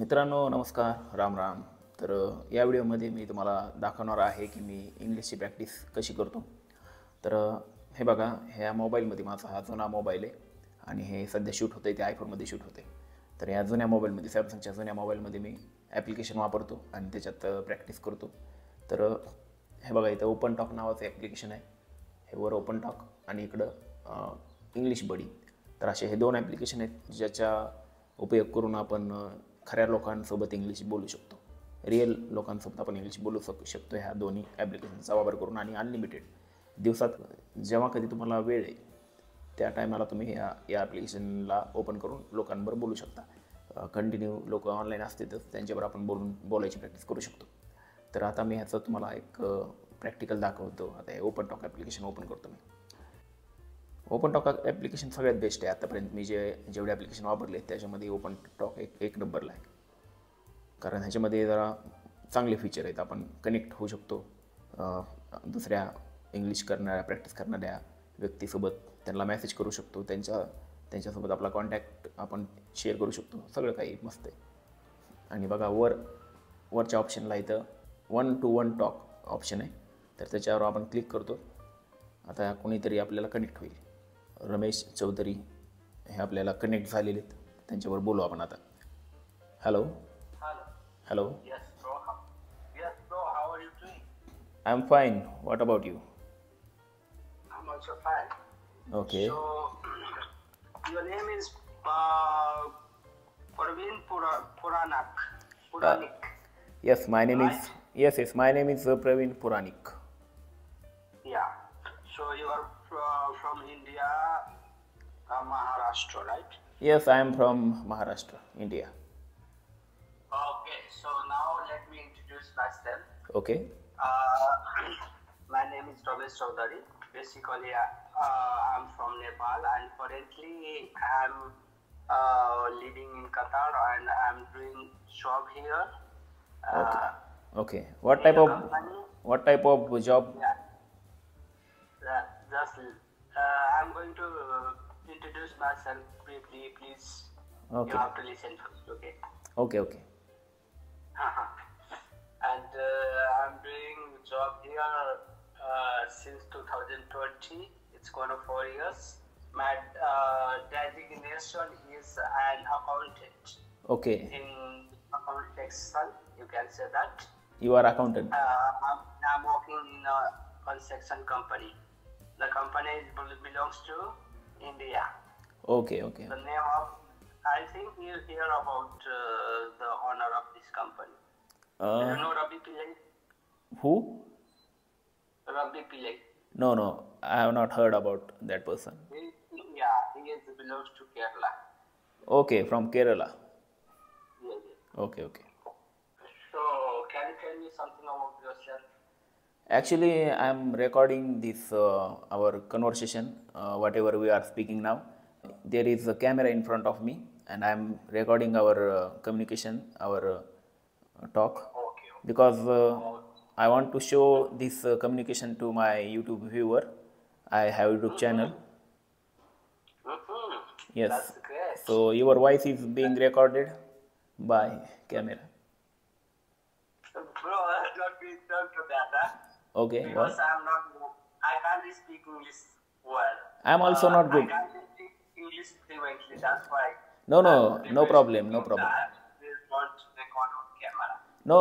मित्रांनो नमस्कार, राम राम. तर या व्हिडिओमध्ये मी तुम्हाला दाखवणार आहे की मी इंग्लिशची प्रॅक्टिस कशी करतो. तर हे बघा, ह्या मोबाईलमध्ये माझा हा जुना मोबाईल आहे आणि हे सध्या शूट होतं आहे ते आयफोनमध्ये शूट होते. तर या जुन्या मोबाईलमध्ये, सॅमसंगच्या जुन्या मोबाईलमध्ये मी ॲप्लिकेशन वापरतो आणि त्याच्यात प्रॅक्टिस करतो. तर हे बघा, इथं ओपन टॉक नावाचं ॲप्लिकेशन आहे. हे वर ओपन टॉक आणि इकडं इंग्लिश बडी. तर असे हे दोन ॲप्लिकेशन आहेत ज्याचा उपयोग करून आपण खऱ्या लोकांसोबत इंग्लिश बोलू शकतो. रिअल लोकांसोबत आपण इंग्लिश बोलू शकतो ह्या दोन्ही ॲप्लिकेशनचा वापर करून. आणि अनलिमिटेड दिवसात जेव्हा कधी तुम्हाला वेळ आहे त्या टायमाला तुम्ही या ॲप्लिकेशनला ओपन करून लोकांबरोबर बोलू शकता. कंटिन्यू लोक ऑनलाईन असते तर त्यांच्याबरोबर आपण बोलायची प्रॅक्टिस करू शकतो. तर आता मी ह्याचं तुम्हाला एक प्रॅक्टिकल दाखवतो. आता हे ओपन टॉक ॲप्लिकेशन ओपन करतो मी. ओपन टॉक ॲप्लिकेशन सगळ्यात बेस्ट आहे. आतापर्यंत मी जेवढे ॲप्लिकेशन वापरले त्याच्यामध्ये ओपन टॉक एक नंबरला आहे. कारण ह्याच्यामध्ये जरा चांगले फीचर आहेत. आपण कनेक्ट होऊ शकतो दुसऱ्या इंग्लिश प्रॅक्टिस करणाऱ्या व्यक्तीसोबत. त्यांना मेसेज करू शकतो, त्यांच्यासोबत आपला कॉन्टॅक्ट आपण शेअर करू शकतो. सगळं काही मस्त आहे. आणि बघा, वरच्या ऑप्शनला इथं 1-to-1 टॉक ऑप्शन आहे. तर त्याच्यावर आपण क्लिक करतो. आता कोणीतरी आपल्याला कनेक्ट होईल. रमेश चौधरी हे आपल्याला कनेक्ट झालेले आहेत. त्यांच्यावर बोलू आपण आता. Hello hello. Yes, bro. Yes, bro. How are you doing? I am fine. What about you? I'm also fine. Okay. So, your name is Parveen Puranik. Yes, my name is my name is Praveen Puranik. Yeah. So you are from India, Maharashtra, right? Yes, I am from Maharashtra, India. Okay. So now let me introduce myself. Okay. My name is Ramesh Chaudhary. Basically, I'm from Nepal and currently I'm living in Qatar and I'm doing job here. Okay. What type of job? Yeah. Just I'm going to introduce myself briefly. Please, Okay. you have to listen first, okay? Okay. And I'm doing job here since 2020. It's gone 4 years. My designation is an accountant Okay. in account section. You can say that. You are accountant. I'm working in a construction company. The company belongs to India. Okay. The name of, I think you hear about the owner of this company. Do you know Ravi Pillai? Who? Ravi Pillai. No. I have not heard about that person. He belongs to Kerala. Okay, from Kerala. Yes. Okay. So, can you tell me something about yourself? Actually, I am recording this our conversation, whatever we are speaking now. There is a camera in front of me, and I am recording our communication, our talk, Okay. because I want to show this communication to my YouTube viewer. I have YouTube channel. Yes. That's great. So your voice is being recorded by camera. Bro, don't do that, huh? Okay. Because What? I can't speak English well. I am also not good. I can't speak English fluently. That's why. No problem. Please don't record on camera. No,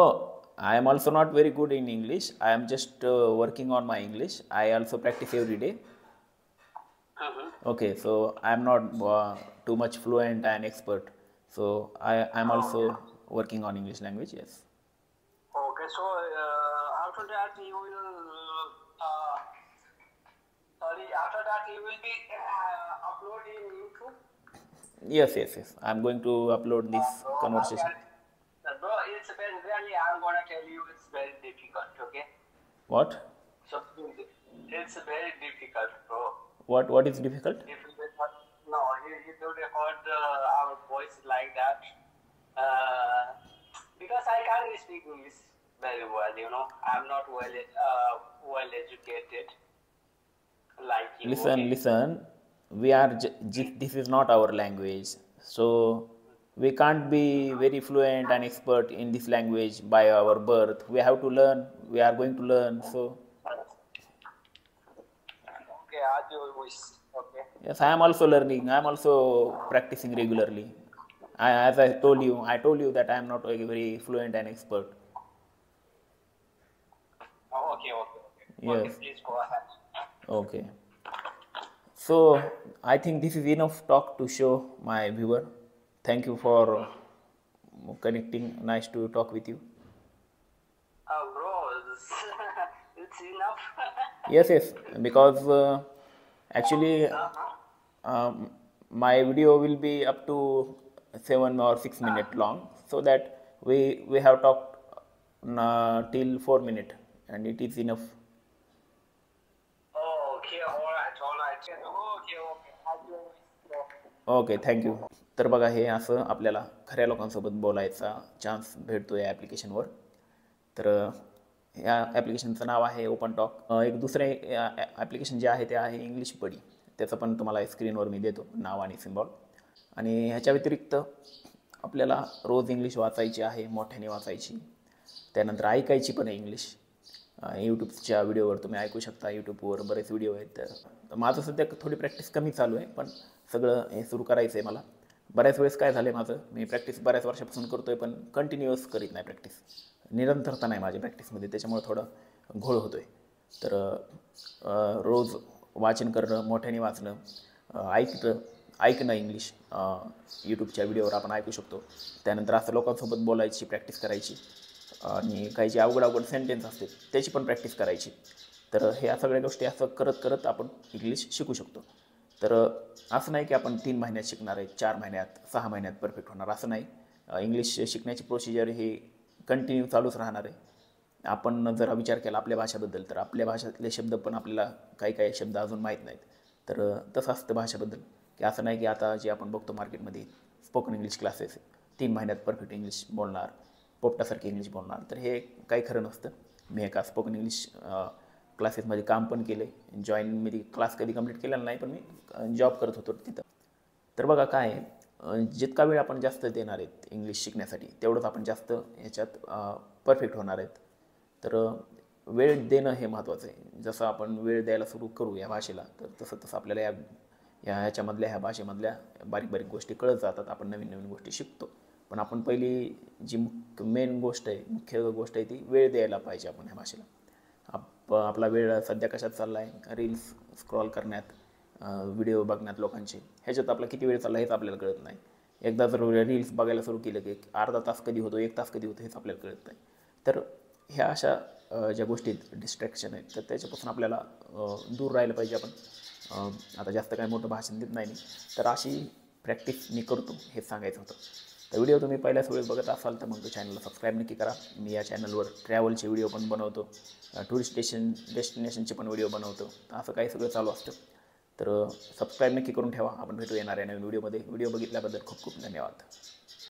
I am also not very good in English. I am just working on my English. I also practice every day. Okay, so I am not too much fluent and expert. So I am also working on English language. Yes. Okay, so after that you will be uploading YouTube. Yes. I am going to upload this conversation. Bro, it's really, I'm gonna tell you, it's very difficult. Okay. What? So it's very difficult, bro. What is difficult? If you record, no, you don't record our voice like that. Because I can't speak English very well, you know. I'm not well educated like you. Listen. We are this is not our language. So we can't be very fluent and expert in this language by our birth. We have to learn. We are going to learn. So Okay, as you wish. Okay. yes, I am also learning. I am also practicing regularly. As I told you that I am not a very fluent and expert. Oh, okay, okay, okay. Okay, Yes. please go ahead. Okay. So I think this is enough talk to show my viewer. Thank you for connecting. Nice to talk with you. Bro, it's enough. Yes, because actually my video will be up to 7 or 6 minutes long, so that we have talked till 4 minutes, and it is enough. Oh, okay, all right, all right. Okay, okay. As you wish, bro. Okay, thank you. तर बघा, हे असं आपल्याला खऱ्या लोकांसोबत बोलायचा chance भेटतो या ॲप्लिकेशनवर. तर या ॲप्लिकेशनचं नाव आहे ओपन टॉक. एक दुसरे ॲप्लिकेशन जे आहे ते आहे इंग्लिश बडी. त्याचं पण तुम्हाला स्क्रीनवर मी देतो नाव आणि सिम्बॉल. आणि ह्याच्या व्यतिरिक्त आपल्याला रोज इंग्लिश वाचायची आहे, मोठ्याने वाचायची. त्यानंतर ऐकायची पण आहे इंग्लिश. यूट्यूबच्या व्हिडिओवर तुम्ही ऐकू शकता. यूट्यूबवर बरेच व्हिडिओ आहेत. तर माझं सध्या थोडी प्रॅक्टिस कमी चालू आहे, पण सगळं हे सुरू करायचं आहे मला. बऱ्याच वेळेस काय झालं आहे माझं, मी प्रॅक्टिस बऱ्याच वर्षापासून करतो आहे, पण कंटिन्युअस करीत नाही प्रॅक्टिस. निरंतरता नाही माझ्या प्रॅक्टिसमध्ये, त्याच्यामुळे थोडं घोळ होतो आहे. तर रोज वाचन करणं, मोठ्याने वाचणं, ऐकणं इंग्लिश यूट्यूबच्या व्हिडिओवर आपण ऐकू शकतो. त्यानंतर असं लोकांसोबत बोलायची प्रॅक्टिस करायची, आणि काही जे अवघड सेंटेन्स असते त्याची पण प्रॅक्टिस करायची. तर ह्या सगळ्या गोष्टी असं करत करत आपण इंग्लिश शिकू शकतो. तर असं नाही की आपण 3 महिन्यात शिकणार आहे, 4 महिन्यात, 6 महिन्यात परफेक्ट होणार, असं नाही. इंग्लिश शिकण्याची प्रोसिजर ही कंटिन्यू चालूच राहणार आहे. आपण जर विचार केला आपल्या भाषेबद्दल, तर आपल्या भाषेतले शब्द पण आपल्याला काही शब्द अजून माहीत नाहीत. तर तसं असतं भाषेबद्दल, की असं नाही की आता जे आपण बघतो मार्केटमध्ये स्पोकन इंग्लिश क्लासेस 3 महिन्यात परफेक्ट इंग्लिश बोलणार, पोपटासारखी इंग्लिश बोलणार. तर हे काही खरं नसतं. मी एका स्पोकन इंग्लिश क्लासेसमध्ये काम पण केलं आहे. जॉईनमध्ये क्लास कधी कंप्लीट केलेला नाही, पण मी जॉब करत होतो तिथं. तर बघा काय आहे, जितका वेळ आपण जास्त देणार आहेत इंग्लिश शिकण्यासाठी, तेवढंच आपण जास्त ह्याच्यात परफेक्ट होणार आहेत. तर वेळ देणं हे महत्त्वाचं आहे. जसं आपण वेळ द्यायला सुरू करू या भाषेला, तर तसं आपल्याला ह्याच्यामधल्या ह्या भाषेमधल्या बारीक गोष्टी कळत जातात. आपण नवीन गोष्टी शिकतो. पण आपण पहिली जी मुख्य गोष्ट आहे ती वेळ द्यायला पाहिजे आपण ह्या भाषेला. आपला वेळ सध्या कशात चालला आहे, रील्स स्क्रॉल करण्यात, व्हिडिओ बघण्यात लोकांचे, ह्याच्यात आपला किती वेळ चालला हेच आपल्याला कळत नाही. एकदा जर रील्स बघायला सुरू केलं की अर्धा तास कधी होतो, 1 तास कधी होतो हेच आपल्याला कळत नाही. तर ह्या अशा ज्या गोष्टी डिस्ट्रॅक्शन आहेत, तर त्याच्यापासून आपल्याला दूर राहिलं पाहिजे आपण. आता जास्त काही मोठं भाषण देत नाही मी, तर अशी प्रॅक्टिस मी करतो हेच सांगायचं होतं. तर व्हिडिओ तुम्ही पहिल्याच वेळेस बघत असाल तर मग चॅनलला सबस्क्राईब नक्की करा. मी या चॅनलवर ट्रॅव्हलचे व्हिडिओ पण बनवतो, टुरिस्ट डेस्टिनेशनचे पण व्हिडिओ बनवतो. तर असं काही सगळं चालू असतं. तर सबस्क्राईब नक्की करून ठेवा. आपण भेटू येणाऱ्या नवीन व्हिडिओमध्ये. व्हिडिओ बघितल्याबद्दल खूप खूप धन्यवाद.